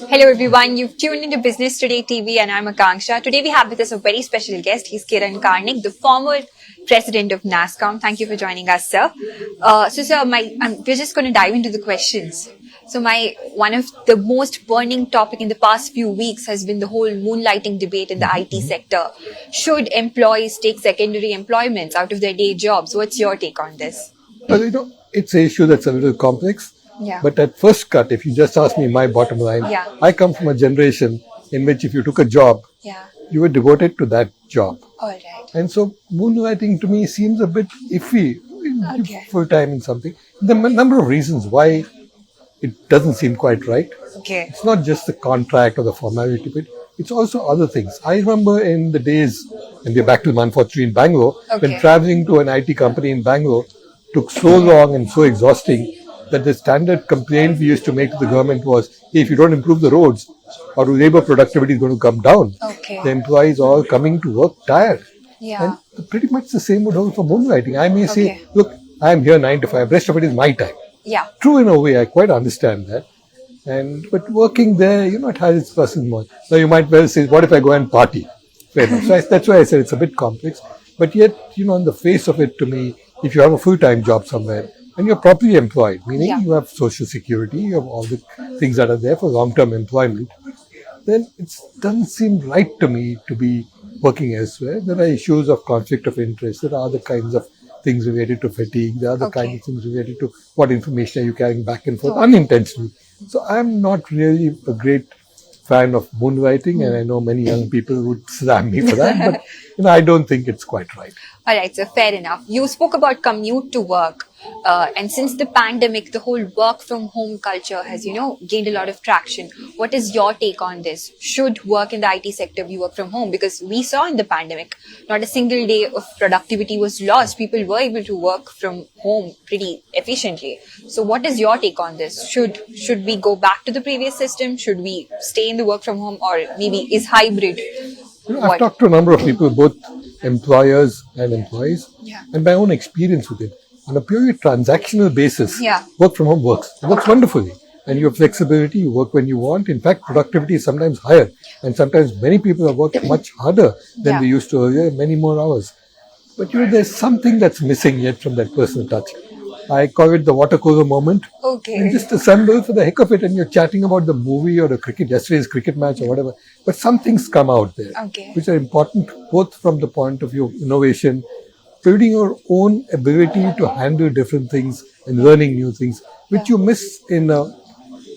Hello everyone, you've tuned into Business Today TV and I'm Akanksha. Today we have with us a very special guest. He's Kiran Karnik, the former president of NASSCOM. Thank you for joining us, sir. Sir, we're just going to dive into the questions. So one of the most burning topic in the past few weeks has been the whole moonlighting debate in the IT sector. Should employees take secondary employments out of their day jobs? What's your take on this? Well, it's an issue that's a little complex. Yeah. But at first cut, if you just ask me my bottom line, Yeah. I come from a generation in which if you took a job, Yeah. you were devoted to that job. All right. And so moonlighting to me seems a bit iffy, Okay. full time in something. There are a number of reasons why it doesn't seem quite right. Okay. It's not just the contract or the formality of it, it's also other things. I remember in the days, and we're back to the 143 in Bangalore, when Okay. traveling to an IT company in Bangalore took so long and so exhausting that the standard complaint we used to make to the government was, hey, if you don't improve the roads, our labor productivity is going to come down. Okay. The employees are all coming to work tired. Yeah. And pretty much the same would hold for moonlighting. I may say, Okay. look, I'm here 9 to 5, rest of it is my time. Yeah. True in a way, I quite understand that. But working there, it has its plus and minus. Now you might well say, what if I go and party? Fair enough. So that's why I said it's a bit complex. But yet, on the face of it, to me, if you have a full-time job somewhere and you're properly employed, meaning Yeah. you have social security, you have all the things that are there for long-term employment, then it doesn't seem right to me to be working elsewhere. There are issues of conflict of interest. There are other kinds of things related to fatigue. There are other Okay. kinds of things related to what information are you carrying back and forth unintentionally. So I'm not really a great fan of moonlighting, and I know many young people would slam me for that, but I don't think it's quite right. All right, so fair enough. You spoke about commute to work. And since the pandemic, the whole work from home culture has, gained a lot of traction. What is your take on this? Should work in the IT sector be work from home? Because we saw in the pandemic, not a single day of productivity was lost. People were able to work from home pretty efficiently. So what is your take on this? Should we go back to the previous system? Should we stay in the work from home, or maybe is hybrid? I've talked to a number of people, both employers and employees, Yeah. and my own experience with it. On a purely transactional basis, Yeah. work from home works. It works wonderfully. And you have flexibility, you work when you want. In fact, productivity is sometimes higher. And sometimes many people have worked much harder than Yeah. they used to earlier, many more hours. But there's something that's missing yet from that personal touch. I call it the water cooler moment. Okay. You just assemble for the heck of it and you're chatting about the movie or the yesterday's cricket match or whatever. But some things come out there, Okay. which are important both from the point of view of innovation, building your own ability to handle different things and learning new things, which you miss in a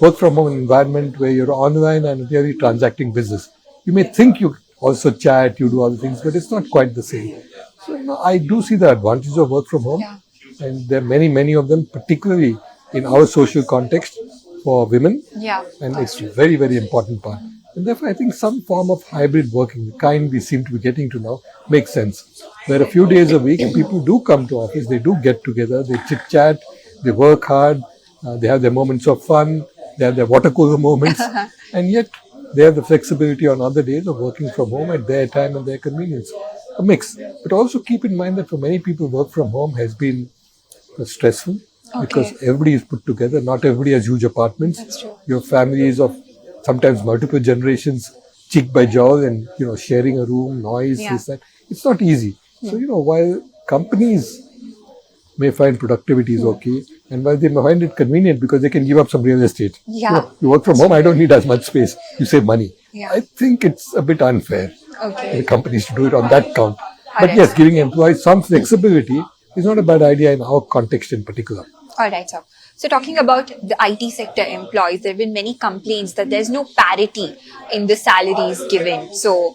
work from home environment where you're online and really transacting business. You may think you also chat, you do other things, but it's not quite the same. So, I do see the advantages of work from home. Yeah. And there are many, many of them, particularly in our social context for women. Yeah. And it's a very, very important part. And therefore, I think some form of hybrid working, the kind we seem to be getting to now, makes sense. Where a few days a week, people do come to office, they do get together, they chit-chat, they work hard, they have their moments of fun, they have their water cooler moments, and yet they have the flexibility on other days of working from home at their time and their convenience. A mix. But also keep in mind that for many people, work from home has been stressful because everybody is put together. Not everybody has huge apartments. That's true. Your families of sometimes multiple generations, cheek by jowl, and sharing a room, noise, Yeah. this, that. It's not easy. So while companies may find productivity is okay, and while they may find it convenient because they can give up some real estate. Yeah. You work from home, I don't need as much space. You save money. Yeah. I think it's a bit unfair Okay. the companies to do it on that count. But Alright. yes, giving employees some flexibility is not a bad idea in our context in particular. All right, sir. So talking about the IT sector employees, there have been many complaints that there's no parity in the salaries given. So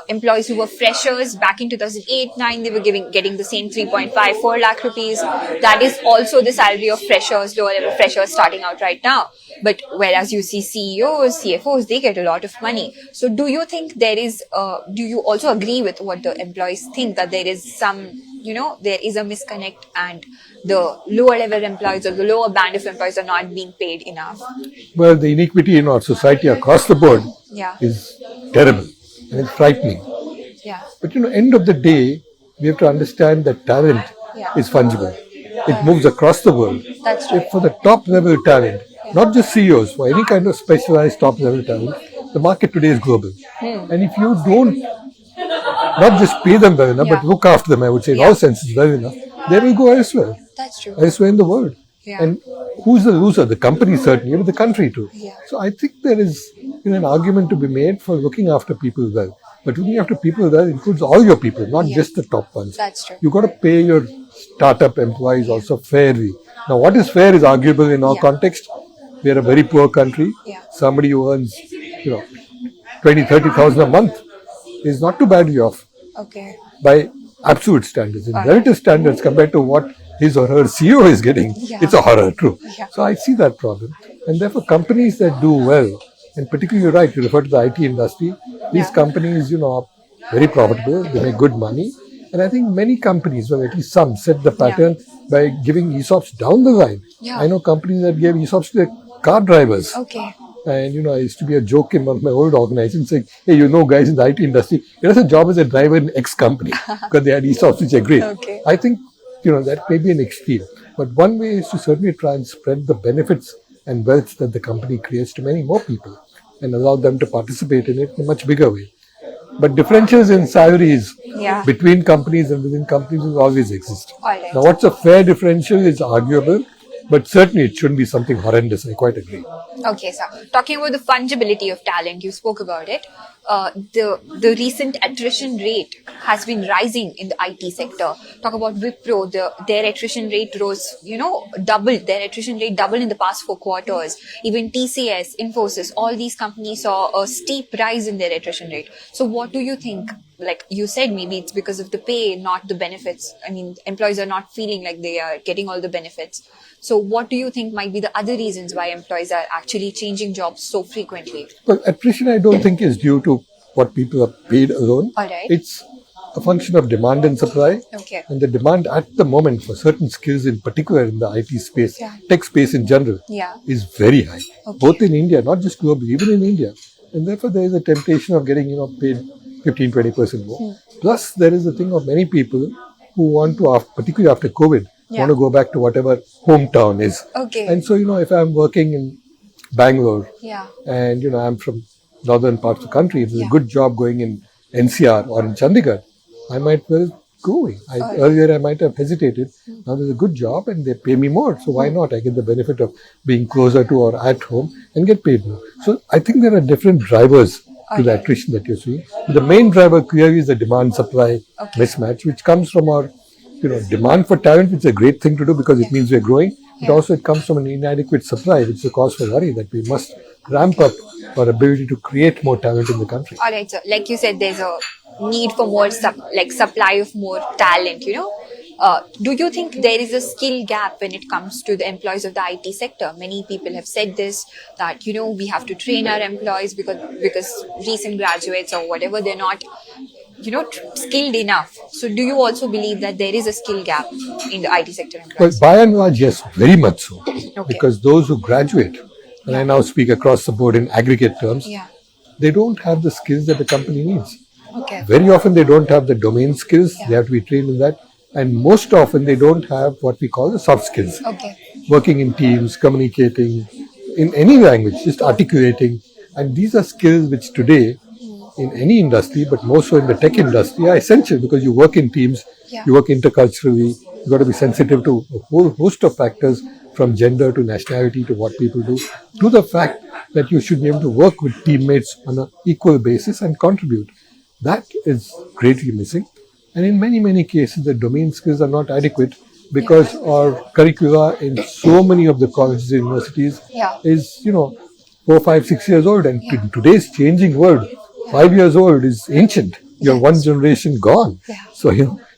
employees who were freshers back in 2008-9, they were getting the same 3.54 lakh rupees. That is also the salary of freshers, lower level freshers starting out right now. But whereas you see CEOs, CFOs, they get a lot of money. So do you think do you also agree with what the employees think, that there is there is a misconnect and the lower level employees or the lower band of employees are not being paid enough? Well, the inequity in our society across the board Yeah. is terrible and it's frightening. Yeah. But end of the day, we have to understand that talent Yeah. is fungible. It moves across the world. That's If right. for the top level talent, not just CEOs, for any kind of specialized top level talent, the market today is global. And if you don't not just pay them well enough, Yeah. but look after them, I would say, in all senses, well enough, they will go elsewhere, That's true. elsewhere in the world. Yeah. And who's the loser? The company certainly, but the country too. Yeah. So I think there is an argument to be made for looking after people well. But looking after people well includes all your people, not Yeah. just the top ones. That's true. You got to pay your startup employees also fairly. Now, what is fair is arguable in our Yeah. context. We are a very poor country. Yeah. Somebody who earns, 20,000-30,000 a month is not too badly off Okay. by absolute standards. In Alright. relative standards compared to what his or her CEO is getting, Yeah. it's a horror, true. Yeah. So I see that problem. And therefore, companies that do well, and particularly you're right, you refer to the IT industry, these Yeah. companies, are very profitable, they make good money. And I think many companies, well, at least some, set the pattern by giving ESOPs down the line. Yeah. I know companies that gave ESOPs to their car drivers. Okay. And I used to be a joke in one of my old organizations saying, hey, guys in the IT industry, it has a job as a driver in X company because they had ESOPs, which are great. Okay. I think, that may be an extreme. But one way is to certainly try and spread the benefits and wealth that the company creates to many more people and allow them to participate in it in a much bigger way. But differentials in salaries Yeah. between companies and within companies will always exist. All right. Now, what's a fair differential is arguable, but certainly it shouldn't be something horrendous. I quite agree. Okay, sir. Talking about the fungibility of talent, you spoke about it. The recent attrition rate has been rising in the IT sector. Talk about Wipro, their attrition rate rose, doubled. Their attrition rate doubled in the past 4 quarters. Even TCS, Infosys, all these companies saw a steep rise in their attrition rate. So what do you think? Like you said, maybe it's because of the pay, not the benefits. I mean, employees are not feeling like they are getting all the benefits. So what do you think might be the other reasons why employees are actually changing jobs so frequently? Well, attrition, I don't think, is due to what people are paid alone. All right. It's a function of demand and supply. Okay. And the demand at the moment for certain skills, in particular in the IT space, Yeah. tech space in general, Yeah. is very high. Okay. Both in India, not just globally, even in India. And therefore, there is a temptation of getting, paid 15-20% more. Plus, there is the thing of many people who want to, particularly after COVID, Yeah. want to go back to whatever hometown is. Okay. And so, if I'm working in Bangalore Yeah. and, I'm from northern parts of the country, if there's Yeah. a good job going in NCR or in Chandigarh, I might well go. Earlier, I might have hesitated. Now there's a good job and they pay me more. So why not? I get the benefit of being closer to or at home and get paid more. So I think there are different drivers to the attrition that you're seeing. The main driver clearly is the demand-supply mismatch, which comes from our demand for talent, which is a great thing to do because it means we're growing. But also it comes from an inadequate supply, which is a cause for worry that we must ramp up our ability to create more talent in the country. All right, so like you said, there's a need for more supply of more talent, do you think there is a skill gap when it comes to the employees of the IT sector? Many people have said this, that, we have to train our employees because recent graduates or whatever, they're not, skilled enough. So do you also believe that there is a skill gap in the IT sector Well, employees? by and large, yes, very much so. Because those who graduate, and I now speak across the board in aggregate terms, Yeah. they don't have the skills that the company needs. Okay. Very often they don't have the domain skills, Yeah. they have to be trained in that. And most often they don't have what we call the soft skills. Okay. Working in teams, communicating in any language, just articulating. And these are skills which today, in any industry, but more so in the tech industry, are essential because you work in teams, Yeah. you work interculturally, you've got to be sensitive to a whole host of factors from gender to nationality to what people do, to the fact that you should be able to work with teammates on an equal basis and contribute. That is greatly missing. And in many, many cases, the domain skills are not adequate because our curricula in so many of the colleges and universities Yeah. is, 4, 5, 6 years old. And in today's changing world, 5 years old is ancient. You're one generation gone. Yeah. So,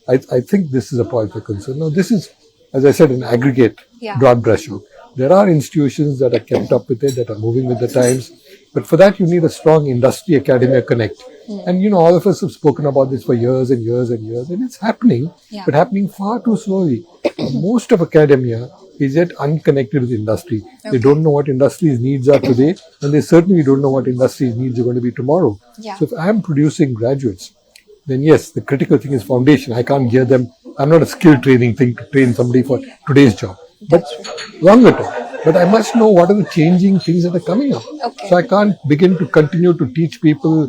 I think this is a point of concern. Now, this is, as I said, an aggregate, Yeah. broad brushstroke. There are institutions that are kept up with it, that are moving with the times. But for that, you need a strong industry-academia connect. And, all of us have spoken about this for years and years and years. And it's happening, Yeah. but happening far too slowly. Most of academia is yet unconnected with industry. They don't know what industry's needs are today, and they certainly don't know what industry's needs are going to be tomorrow. Yeah. So if I'm producing graduates, then yes, the critical thing is foundation. I can't gear them. I'm not a skill training thing to train somebody for today's job. But longer term, but I must know what are the changing things that are coming up. Okay. So I can't begin to continue to teach people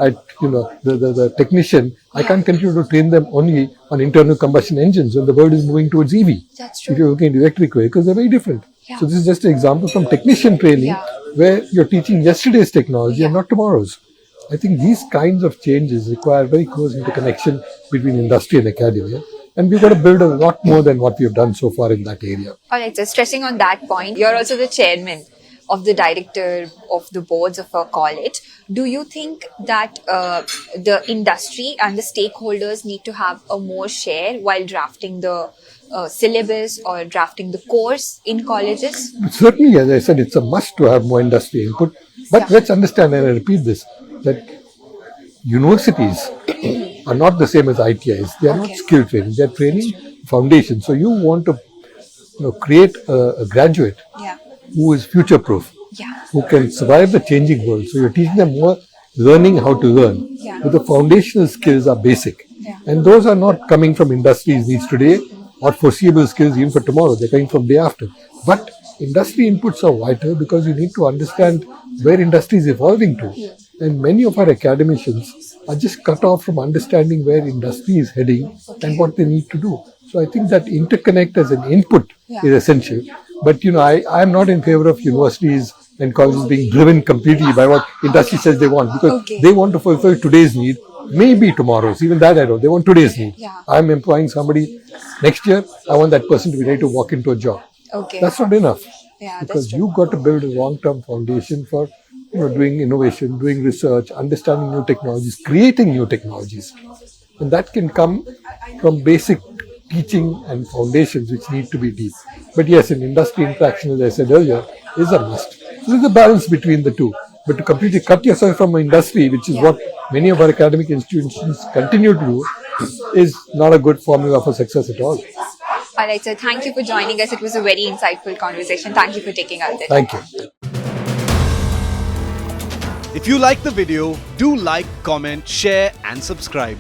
at, the technician. I can't continue to train them only on internal combustion engines when the world is moving towards EV. That's If true. you're looking at electric vehicles, they're very different. Yeah. So this is just an example from technician training Yeah. where you're teaching yesterday's technology and Yeah. not tomorrow's. I think these kinds of changes require very close interconnection between industry and academia. And we've got to build a lot more than what we've done so far in that area. All right, so stressing on that point, you're also the chairman of the director of the boards of a college. Do you think that the industry and the stakeholders need to have a more share while drafting the syllabus or drafting the course in colleges? Certainly, as I said, it's a must to have more industry input. But Yeah. let's understand, and I repeat this, that universities are not the same as ITIs. They are not Okay. skill training. They are training foundation. So you want to create a graduate Yeah. who is future proof, Yeah. who can survive the changing world. So you're teaching them more learning how to learn. Yeah. But the foundational skills are basic. Yeah. And those are not coming from industry's needs today or foreseeable skills even for tomorrow. They're coming from day after. But industry inputs are vital because you need to understand where industry is evolving to. And many of our academicians are just cut off from understanding where industry is heading and what they need to do. So I think that interconnect as an input Yeah. is essential. But I'm not in favor of universities and colleges being driven completely by what industry says they want, because Okay. they want to fulfill today's need, maybe tomorrow's. Even that I don't. They want today's need. Yeah. I'm employing somebody next year. I want that person to be ready to walk into a job. Okay. That's not enough. Yeah, that's Because true. you've got to build a long-term foundation for doing innovation, doing research, understanding new technologies, creating new technologies. And that can come from basic teaching and foundations which need to be deep. But yes, in industry interaction, as I said earlier, is a must. So there's a balance between the two. But to completely cut yourself from industry, which is what many of our academic institutions continue to do, is not a good formula for success at all. All right, so thank you for joining us. It was a very insightful conversation. Thank you for taking out the time. Thank you. If you like the video, do like, comment, share and subscribe.